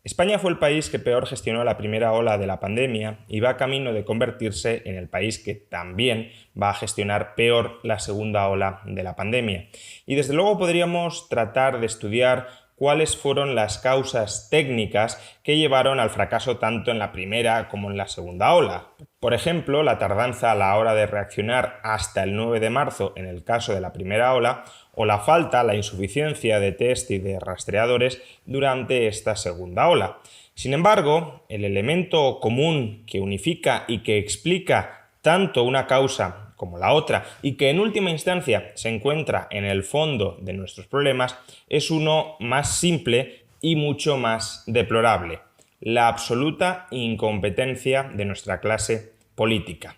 España fue el país que peor gestionó la primera ola de la pandemia y va camino de convertirse en el país que también va a gestionar peor la segunda ola de la pandemia. Y desde luego podríamos tratar de estudiar cuáles fueron las causas técnicas que llevaron al fracaso tanto en la primera como en la segunda ola. Por ejemplo, la tardanza a la hora de reaccionar hasta el 9 de marzo en el caso de la primera ola, o la falta, la insuficiencia de test y de rastreadores durante esta segunda ola. Sin embargo, el elemento común que unifica y que explica tanto una causa como la otra, y que en última instancia se encuentra en el fondo de nuestros problemas, es uno más simple y mucho más deplorable: la absoluta incompetencia de nuestra clase política.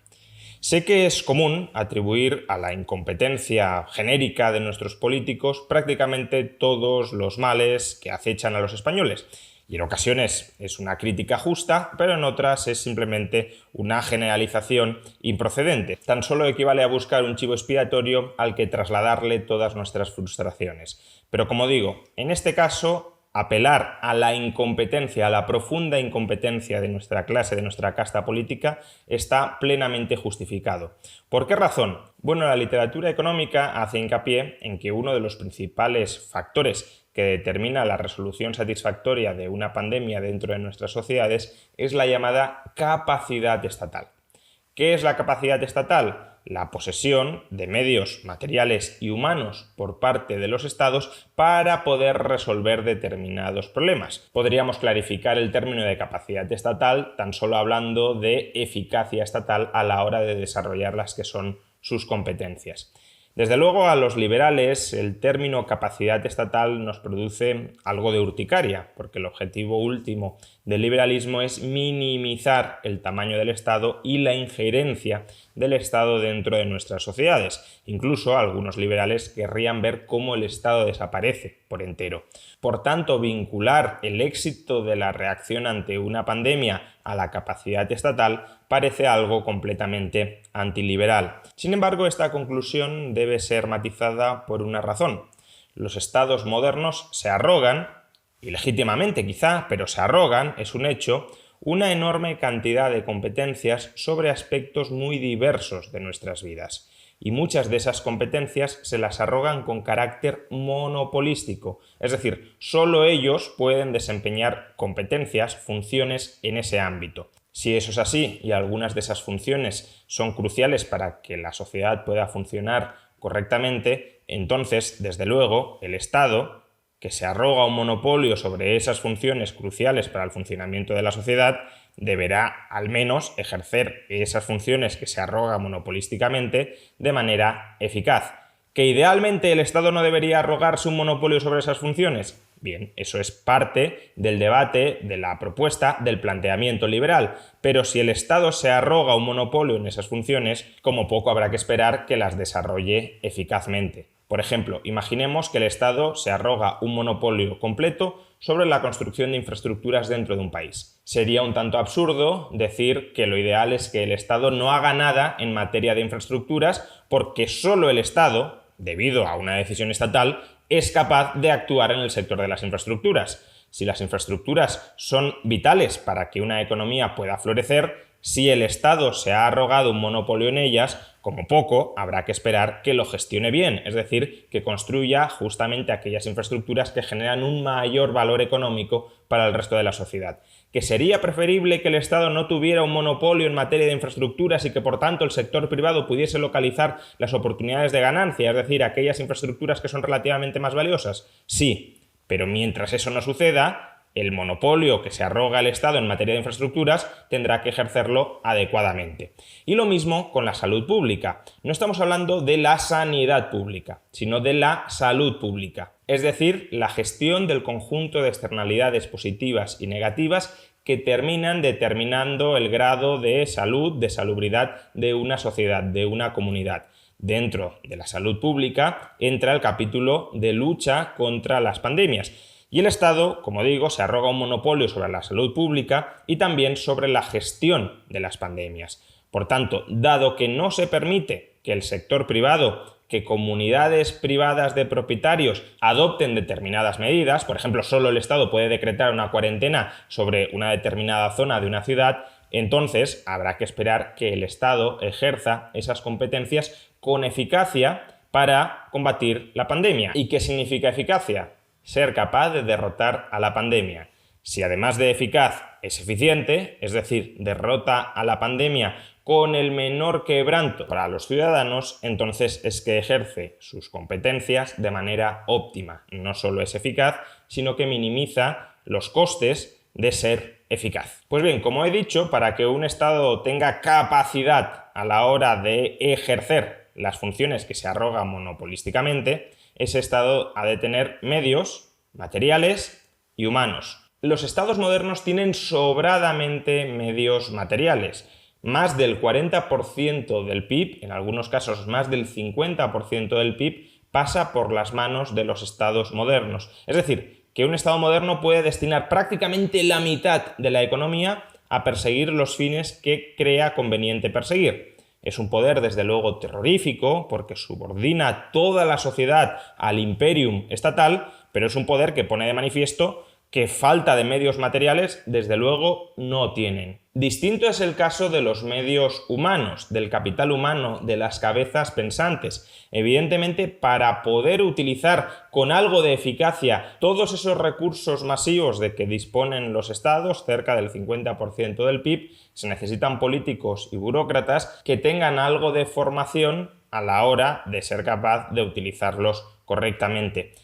Sé que es común atribuir a la incompetencia genérica de nuestros políticos prácticamente todos los males que acechan a los españoles. Y en ocasiones es una crítica justa, pero en otras es simplemente una generalización improcedente. Tan solo equivale a buscar un chivo expiatorio al que trasladarle todas nuestras frustraciones. Pero como digo, en este caso, apelar a la incompetencia, a la profunda incompetencia de nuestra clase, de nuestra casta política, está plenamente justificado. ¿Por qué razón? Bueno, la literatura económica hace hincapié en que uno de los principales factores que determina la resolución satisfactoria de una pandemia dentro de nuestras sociedades es la llamada capacidad estatal. ¿Qué es la capacidad estatal? La posesión de medios materiales y humanos por parte de los estados para poder resolver determinados problemas. Podríamos clarificar el término de capacidad estatal tan solo hablando de eficacia estatal a la hora de desarrollar las que son sus competencias. Desde luego, a los liberales el término capacidad estatal nos produce algo de urticaria, porque el objetivo último del liberalismo es minimizar el tamaño del Estado y la injerencia del Estado dentro de nuestras sociedades. Incluso algunos liberales querrían ver cómo el Estado desaparece por entero. Por tanto, vincular el éxito de la reacción ante una pandemia a la capacidad estatal parece algo completamente antiliberal. Sin embargo, esta conclusión debe ser matizada por una razón. Los estados modernos se arrogan, y legítimamente quizá, pero se arrogan, es un hecho, una enorme cantidad de competencias sobre aspectos muy diversos de nuestras vidas. Y muchas de esas competencias se las arrogan con carácter monopolístico, es decir, solo ellos pueden desempeñar competencias, funciones en ese ámbito. Si eso es así y algunas de esas funciones son cruciales para que la sociedad pueda funcionar correctamente, entonces, desde luego, el Estado, que se arroga un monopolio sobre esas funciones cruciales para el funcionamiento de la sociedad, deberá al menos ejercer esas funciones que se arroga monopolísticamente de manera eficaz. ¿Que idealmente el Estado no debería arrogarse un monopolio sobre esas funciones? Bien, eso es parte del debate, de la propuesta, del planteamiento liberal, pero si el Estado se arroga un monopolio en esas funciones, como poco habrá que esperar que las desarrolle eficazmente. Por ejemplo, imaginemos que el Estado se arroga un monopolio completo sobre la construcción de infraestructuras dentro de un país. Sería un tanto absurdo decir que lo ideal es que el Estado no haga nada en materia de infraestructuras porque solo el Estado, debido a una decisión estatal, es capaz de actuar en el sector de las infraestructuras. Si las infraestructuras son vitales para que una economía pueda florecer, si el Estado se ha arrogado un monopolio en ellas, como poco habrá que esperar que lo gestione bien, es decir, que construya justamente aquellas infraestructuras que generan un mayor valor económico para el resto de la sociedad. ¿Que sería preferible que el Estado no tuviera un monopolio en materia de infraestructuras y que por tanto el sector privado pudiese localizar las oportunidades de ganancia, es decir, aquellas infraestructuras que son relativamente más valiosas? Sí, pero mientras eso no suceda, el monopolio que se arroga el Estado en materia de infraestructuras tendrá que ejercerlo adecuadamente. Y lo mismo con la salud pública. No estamos hablando de la sanidad pública, sino de la salud pública. Es decir, la gestión del conjunto de externalidades positivas y negativas que terminan determinando el grado de salud, de salubridad de una sociedad, de una comunidad. Dentro de la salud pública entra el capítulo de lucha contra las pandemias. Y el Estado, como digo, se arroga un monopolio sobre la salud pública y también sobre la gestión de las pandemias. Por tanto, dado que no se permite que el sector privado, que comunidades privadas de propietarios adopten determinadas medidas, por ejemplo, solo el Estado puede decretar una cuarentena sobre una determinada zona de una ciudad, entonces habrá que esperar que el Estado ejerza esas competencias con eficacia para combatir la pandemia. ¿Y qué significa eficacia? Ser capaz de derrotar a la pandemia. Si además de eficaz es eficiente, es decir, derrota a la pandemia con el menor quebranto para los ciudadanos, entonces es que ejerce sus competencias de manera óptima. No solo es eficaz, sino que minimiza los costes de ser eficaz. Pues bien, como he dicho, para que un Estado tenga capacidad a la hora de ejercer las funciones que se arroga monopolísticamente, ese Estado ha de tener medios materiales y humanos. Los estados modernos tienen sobradamente medios materiales. Más del 40% del PIB, en algunos casos más del 50% del PIB, pasa por las manos de los estados modernos. Es decir, que un estado moderno puede destinar prácticamente la mitad de la economía a perseguir los fines que crea conveniente perseguir. Es un poder, desde luego, terrorífico, porque subordina toda la sociedad al imperium estatal, pero es un poder que pone de manifiesto que falta de medios materiales, desde luego, no tienen. Distinto es el caso de los medios humanos, del capital humano, de las cabezas pensantes. Evidentemente, para poder utilizar con algo de eficacia todos esos recursos masivos de que disponen los estados, cerca del 50% del PIB, se necesitan políticos y burócratas que tengan algo de formación a la hora de ser capaz de utilizarlos correctamente.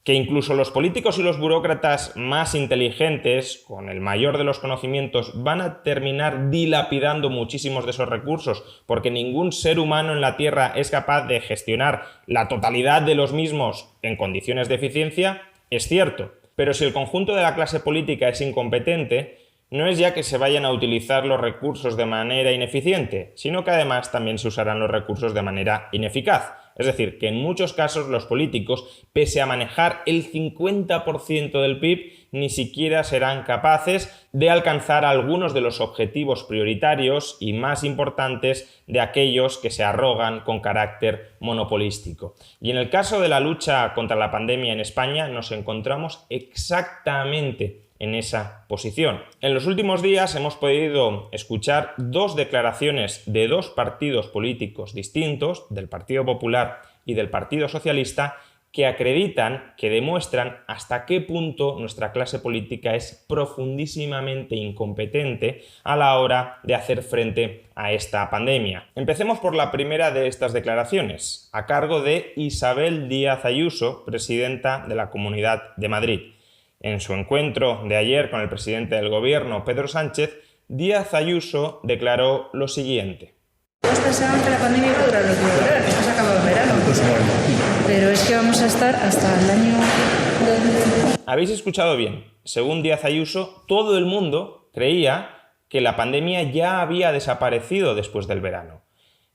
Que incluso los políticos y los burócratas más inteligentes, con el mayor de los conocimientos, van a terminar dilapidando muchísimos de esos recursos, porque ningún ser humano en la Tierra es capaz de gestionar la totalidad de los mismos en condiciones de eficiencia, es cierto. Pero si el conjunto de la clase política es incompetente, no es ya que se vayan a utilizar los recursos de manera ineficiente, sino que además también se usarán los recursos de manera ineficaz. Es decir, que en muchos casos los políticos, pese a manejar el 50% del PIB, ni siquiera serán capaces de alcanzar algunos de los objetivos prioritarios y más importantes de aquellos que se arrogan con carácter monopolístico. Y en el caso de la lucha contra la pandemia en España nos encontramos exactamente en esa posición. En los últimos días hemos podido escuchar dos declaraciones de dos partidos políticos distintos, del Partido Popular y del Partido Socialista, que acreditan, que demuestran hasta qué punto nuestra clase política es profundísimamente incompetente a la hora de hacer frente a esta pandemia. Empecemos por la primera de estas declaraciones, a cargo de Isabel Díaz Ayuso, presidenta de la Comunidad de Madrid. En su encuentro de ayer con el presidente del gobierno, Pedro Sánchez, Díaz Ayuso declaró lo siguiente. Todos pensaban que la pandemia iba a durar lo que iba a durar, que se ha acabado el verano. Pero es que vamos a estar hasta el año 2020. Habéis escuchado bien. Según Díaz Ayuso, todo el mundo creía que la pandemia ya había desaparecido después del verano.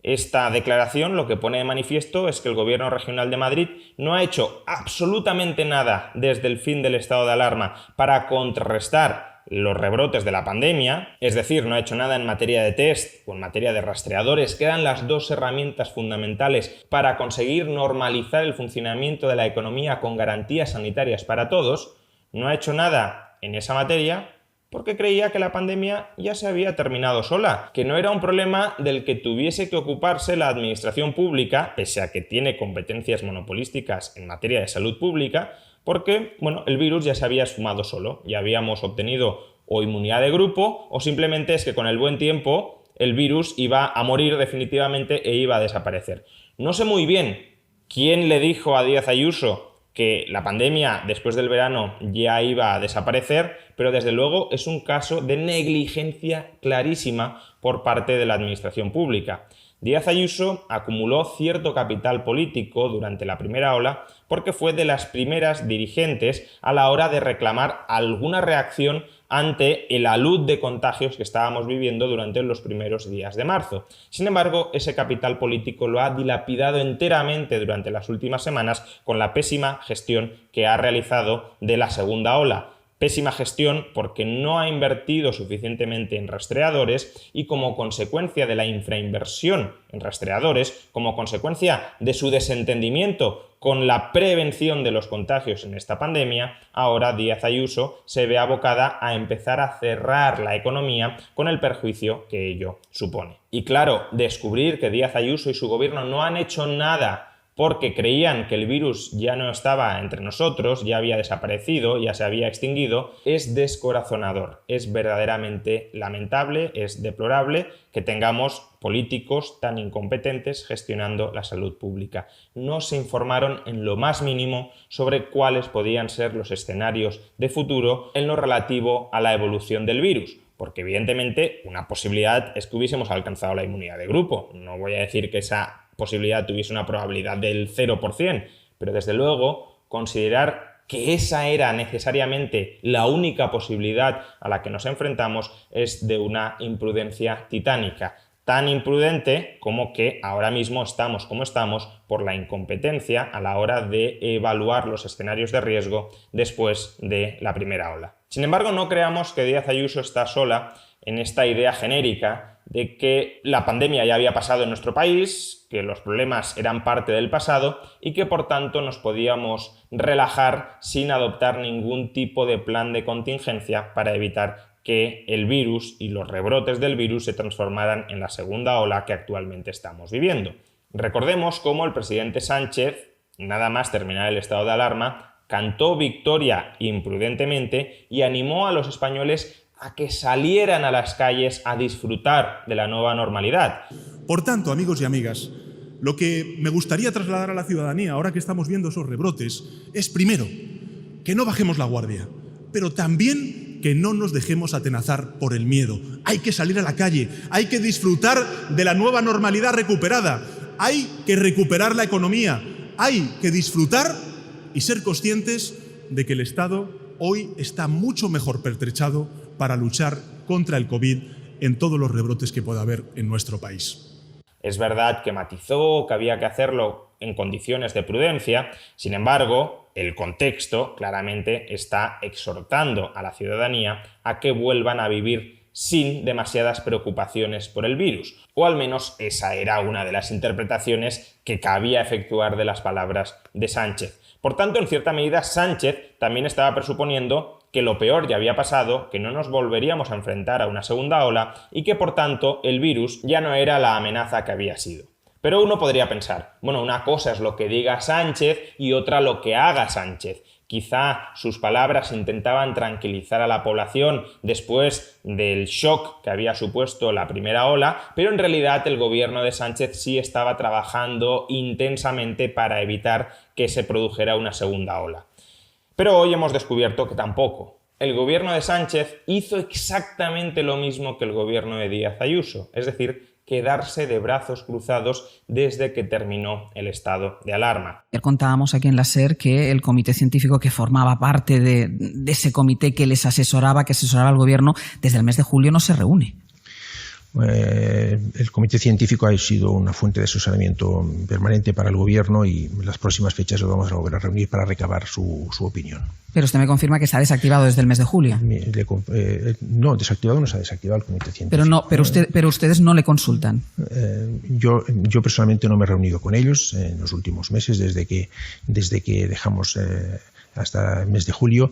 Esta declaración lo que pone de manifiesto es que el Gobierno Regional de Madrid no ha hecho absolutamente nada desde el fin del estado de alarma para contrarrestar los rebrotes de la pandemia, es decir, no ha hecho nada en materia de test o en materia de rastreadores, que eran las dos herramientas fundamentales para conseguir normalizar el funcionamiento de la economía con garantías sanitarias para todos. No ha hecho nada en esa materia porque creía que la pandemia ya se había terminado sola, que no era un problema del que tuviese que ocuparse la administración pública, pese a que tiene competencias monopolísticas en materia de salud pública, porque el virus ya se había esfumado solo, ya habíamos obtenido o inmunidad de grupo o simplemente es que con el buen tiempo el virus iba a morir definitivamente e iba a desaparecer. No sé muy bien quién le dijo a Díaz Ayuso que la pandemia después del verano ya iba a desaparecer, pero desde luego es un caso de negligencia clarísima por parte de la administración pública. Díaz Ayuso acumuló cierto capital político durante la primera ola porque fue de las primeras dirigentes a la hora de reclamar alguna reacción ante el alud de contagios que estábamos viviendo durante los primeros días de marzo. Sin embargo, ese capital político lo ha dilapidado enteramente durante las últimas semanas con la pésima gestión que ha realizado de la segunda ola. Pésima gestión porque no ha invertido suficientemente en rastreadores y como consecuencia de la infrainversión en rastreadores, como consecuencia de su desentendimiento con la prevención de los contagios en esta pandemia, ahora Díaz Ayuso se ve abocada a empezar a cerrar la economía con el perjuicio que ello supone. Y claro, descubrir que Díaz Ayuso y su gobierno no han hecho nada porque creían que el virus ya no estaba entre nosotros, ya había desaparecido, ya se había extinguido, es descorazonador, es verdaderamente lamentable, es deplorable que tengamos políticos tan incompetentes gestionando la salud pública. No se informaron en lo más mínimo sobre cuáles podían ser los escenarios de futuro en lo relativo a la evolución del virus. Porque evidentemente una posibilidad es que hubiésemos alcanzado la inmunidad de grupo. No voy a decir que esa posibilidad tuviese una probabilidad del 0%, pero desde luego considerar que esa era necesariamente la única posibilidad a la que nos enfrentamos es de una imprudencia titánica. Tan imprudente como que ahora mismo estamos como estamos por la incompetencia a la hora de evaluar los escenarios de riesgo después de la primera ola. Sin embargo, no creamos que Díaz Ayuso está sola en esta idea genérica de que la pandemia ya había pasado en nuestro país, que los problemas eran parte del pasado y que por tanto nos podíamos relajar sin adoptar ningún tipo de plan de contingencia para evitar que el virus y los rebrotes del virus se transformaran en la segunda ola que actualmente estamos viviendo. Recordemos cómo el presidente Sánchez, nada más terminar el estado de alarma, cantó victoria imprudentemente y animó a los españoles a que salieran a las calles a disfrutar de la nueva normalidad. Por tanto, amigos y amigas, lo que me gustaría trasladar a la ciudadanía ahora que estamos viendo esos rebrotes es, primero, que no bajemos la guardia, pero también que no nos dejemos atenazar por el miedo. Hay que salir a la calle, hay que disfrutar de la nueva normalidad recuperada, hay que recuperar la economía, hay que disfrutar y ser conscientes de que el Estado hoy está mucho mejor pertrechado para luchar contra el COVID en todos los rebrotes que pueda haber en nuestro país. Es verdad que matizó que había que hacerlo en condiciones de prudencia, sin embargo, el contexto claramente está exhortando a la ciudadanía a que vuelvan a vivir sin demasiadas preocupaciones por el virus, o al menos esa era una de las interpretaciones que cabía efectuar de las palabras de Sánchez. Por tanto, en cierta medida, Sánchez también estaba presuponiendo que lo peor ya había pasado, que no nos volveríamos a enfrentar a una segunda ola y que, por tanto, el virus ya no era la amenaza que había sido. Pero uno podría pensar, bueno, una cosa es lo que diga Sánchez y otra lo que haga Sánchez. Quizá sus palabras intentaban tranquilizar a la población después del shock que había supuesto la primera ola, pero en realidad el gobierno de Sánchez sí estaba trabajando intensamente para evitar que se produjera una segunda ola. Pero hoy hemos descubierto que tampoco. El gobierno de Sánchez hizo exactamente lo mismo que el gobierno de Díaz Ayuso, es decir, quedarse de brazos cruzados desde que terminó el estado de alarma. Ayer contábamos aquí en la SER que el comité científico que formaba parte de ese comité que les asesoraba, que asesoraba al gobierno, desde el mes de julio no se reúne. El comité científico ha sido una fuente de asesoramiento permanente para el gobierno y en las próximas fechas lo vamos a volver a reunir para recabar su opinión. Pero usted me confirma que está desactivado desde el mes de julio. No, desactivado no se ha desactivado el comité científico. Pero ustedes no le consultan. Yo personalmente no me he reunido con ellos en los últimos meses desde que dejamos hasta el mes de julio.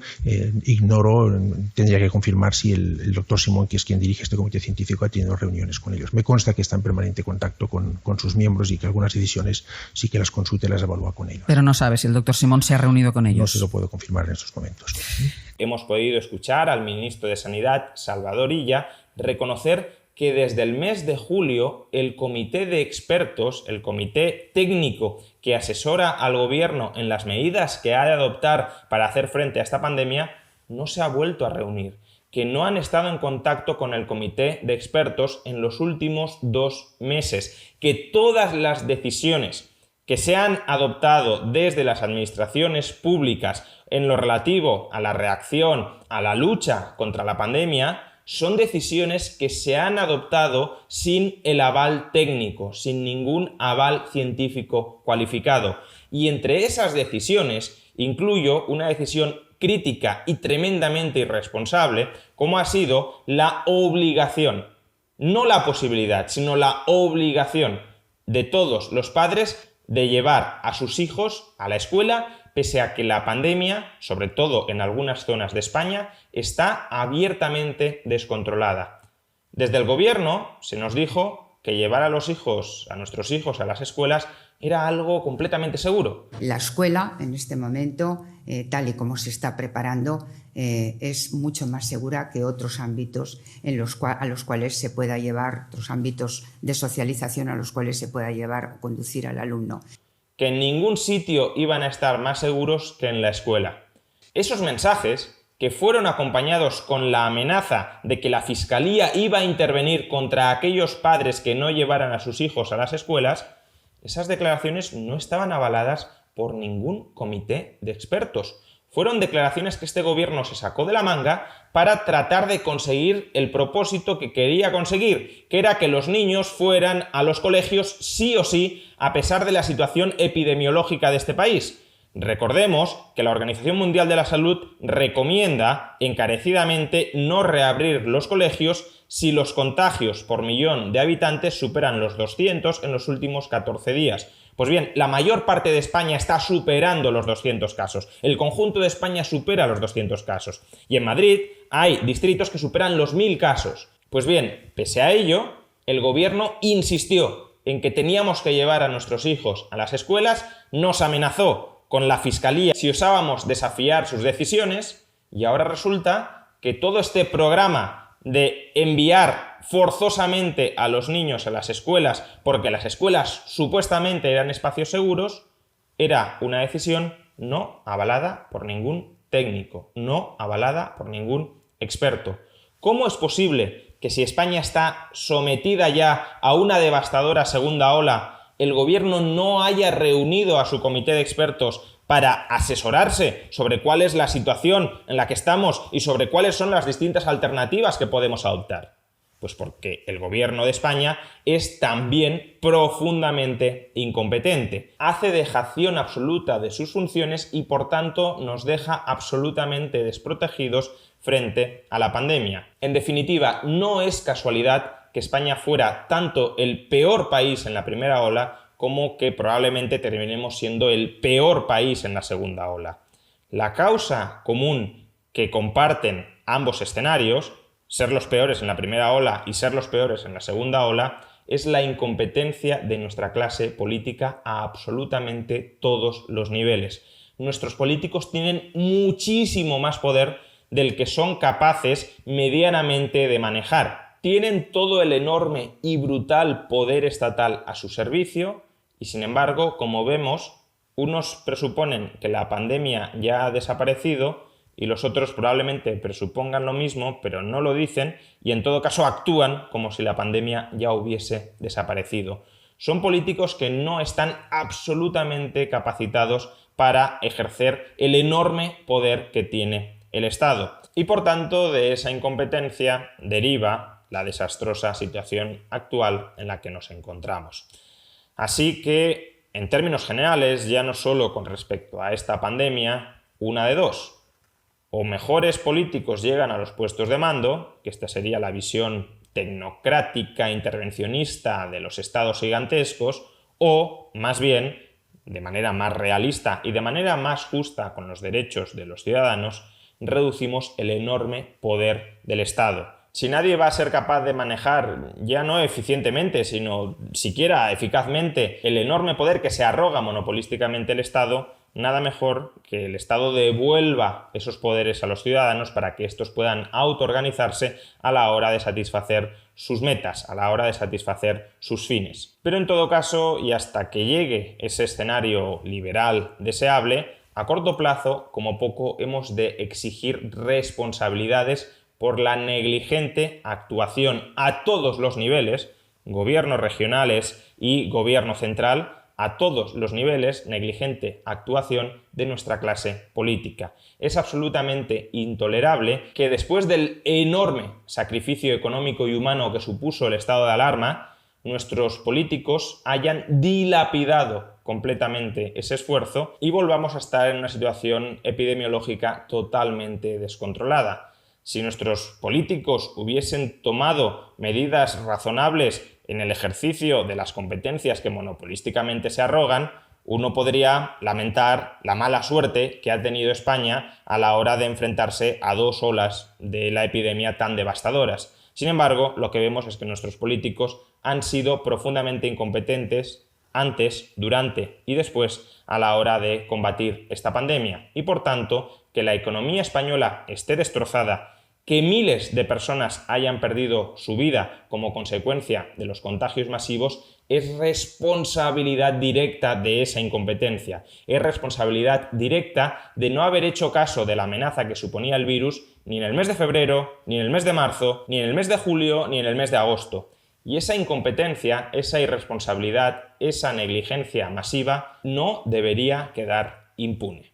Tendría que confirmar si el doctor Simón, que es quien dirige este comité científico, ha tenido reuniones con ellos. Me consta que está en permanente contacto con sus miembros y que algunas decisiones sí que las consulta y las evalúa con ellos. Pero no sabe si el doctor Simón se ha reunido con ellos. No se lo puedo confirmar en estos momentos. Hemos podido escuchar al ministro de Sanidad, Salvador Illa, reconocer que desde el mes de julio el comité de expertos, el comité técnico que asesora al gobierno en las medidas que ha de adoptar para hacer frente a esta pandemia, no se ha vuelto a reunir, que no han estado en contacto con el comité de expertos en los últimos 2 meses, que todas las decisiones que se han adoptado desde las administraciones públicas en lo relativo a la reacción, a la lucha contra la pandemia, son decisiones que se han adoptado sin el aval técnico, sin ningún aval científico cualificado. Y entre esas decisiones incluyo una decisión crítica y tremendamente irresponsable, como ha sido la obligación, no la posibilidad, sino la obligación de todos los padres de llevar a sus hijos a la escuela, pese a que la pandemia, sobre todo en algunas zonas de España, está abiertamente descontrolada. Desde el gobierno se nos dijo que llevar a nuestros hijos a las escuelas era algo completamente seguro. La escuela, en este momento, tal y como se está preparando, es mucho más segura que otros ámbitos a los cuales se pueda llevar, otros ámbitos de socialización a los cuales se pueda llevar o conducir al alumno. Que en ningún sitio iban a estar más seguros que en la escuela. Esos mensajes, que fueron acompañados con la amenaza de que la Fiscalía iba a intervenir contra aquellos padres que no llevaran a sus hijos a las escuelas, esas declaraciones no estaban avaladas por ningún comité de expertos. Fueron declaraciones que este gobierno se sacó de la manga para tratar de conseguir el propósito que quería conseguir, que era que los niños fueran a los colegios sí o sí, a pesar de la situación epidemiológica de este país. Recordemos que la Organización Mundial de la Salud recomienda encarecidamente no reabrir los colegios si los contagios por millón de habitantes superan los 200 en los últimos 14 días. Pues bien, la mayor parte de España está superando los 200 casos. El conjunto de España supera los 200 casos. Y en Madrid hay distritos que superan los 1000 casos. Pues bien, pese a ello, el gobierno insistió en que teníamos que llevar a nuestros hijos a las escuelas, nos amenazó con la Fiscalía si osábamos desafiar sus decisiones, y ahora resulta que todo este programa de enviar forzosamente a los niños a las escuelas porque las escuelas supuestamente eran espacios seguros, era una decisión no avalada por ningún técnico, no avalada por ningún experto. ¿Cómo es posible que si España está sometida ya a una devastadora segunda ola, el gobierno no haya reunido a su comité de expertos para asesorarse sobre cuál es la situación en la que estamos y sobre cuáles son las distintas alternativas que podemos adoptar? Pues porque el gobierno de España es también profundamente incompetente. Hace dejación absoluta de sus funciones y por tanto nos deja absolutamente desprotegidos frente a la pandemia. En definitiva, no es casualidad que España fuera tanto el peor país en la primera ola como que probablemente terminemos siendo el peor país en la segunda ola. La causa común que comparten ambos escenarios, ser los peores en la primera ola y ser los peores en la segunda ola, es la incompetencia de nuestra clase política a absolutamente todos los niveles. Nuestros políticos tienen muchísimo más poder del que son capaces medianamente de manejar. Tienen todo el enorme y brutal poder estatal a su servicio y, sin embargo, como vemos, unos presuponen que la pandemia ya ha desaparecido y los otros probablemente presupongan lo mismo, pero no lo dicen y en todo caso actúan como si la pandemia ya hubiese desaparecido. Son políticos que no están absolutamente capacitados para ejercer el enorme poder que tiene el Estado. Y por tanto, de esa incompetencia deriva la desastrosa situación actual en la que nos encontramos. Así que, en términos generales, ya no solo con respecto a esta pandemia, una de dos. O mejores políticos llegan a los puestos de mando, que esta sería la visión tecnocrática, intervencionista de los estados gigantescos, o, más bien, de manera más realista y de manera más justa con los derechos de los ciudadanos, reducimos el enorme poder del Estado. Si nadie va a ser capaz de manejar, ya no eficientemente, sino siquiera eficazmente, el enorme poder que se arroga monopolísticamente el Estado, nada mejor que el Estado devuelva esos poderes a los ciudadanos para que estos puedan autoorganizarse a la hora de satisfacer sus metas, a la hora de satisfacer sus fines. Pero en todo caso, y hasta que llegue ese escenario liberal deseable, a corto plazo, como poco, hemos de exigir responsabilidades por la negligente actuación a todos los niveles, gobiernos regionales y gobierno central, a todos los niveles, negligente actuación de nuestra clase política. Es absolutamente intolerable que después del enorme sacrificio económico y humano que supuso el estado de alarma, nuestros políticos hayan dilapidado completamente ese esfuerzo y volvamos a estar en una situación epidemiológica totalmente descontrolada. Si nuestros políticos hubiesen tomado medidas razonables en el ejercicio de las competencias que monopolísticamente se arrogan, uno podría lamentar la mala suerte que ha tenido España a la hora de enfrentarse a 2 olas de la epidemia tan devastadoras. Sin embargo, lo que vemos es que nuestros políticos han sido profundamente incompetentes antes, durante y después a la hora de combatir esta pandemia. Y por tanto, que la economía española esté destrozada, que miles de personas hayan perdido su vida como consecuencia de los contagios masivos, es responsabilidad directa de esa incompetencia. Es responsabilidad directa de no haber hecho caso de la amenaza que suponía el virus ni en el mes de febrero, ni en el mes de marzo, ni en el mes de julio, ni en el mes de agosto. Y esa incompetencia, esa irresponsabilidad, esa negligencia masiva no debería quedar impune.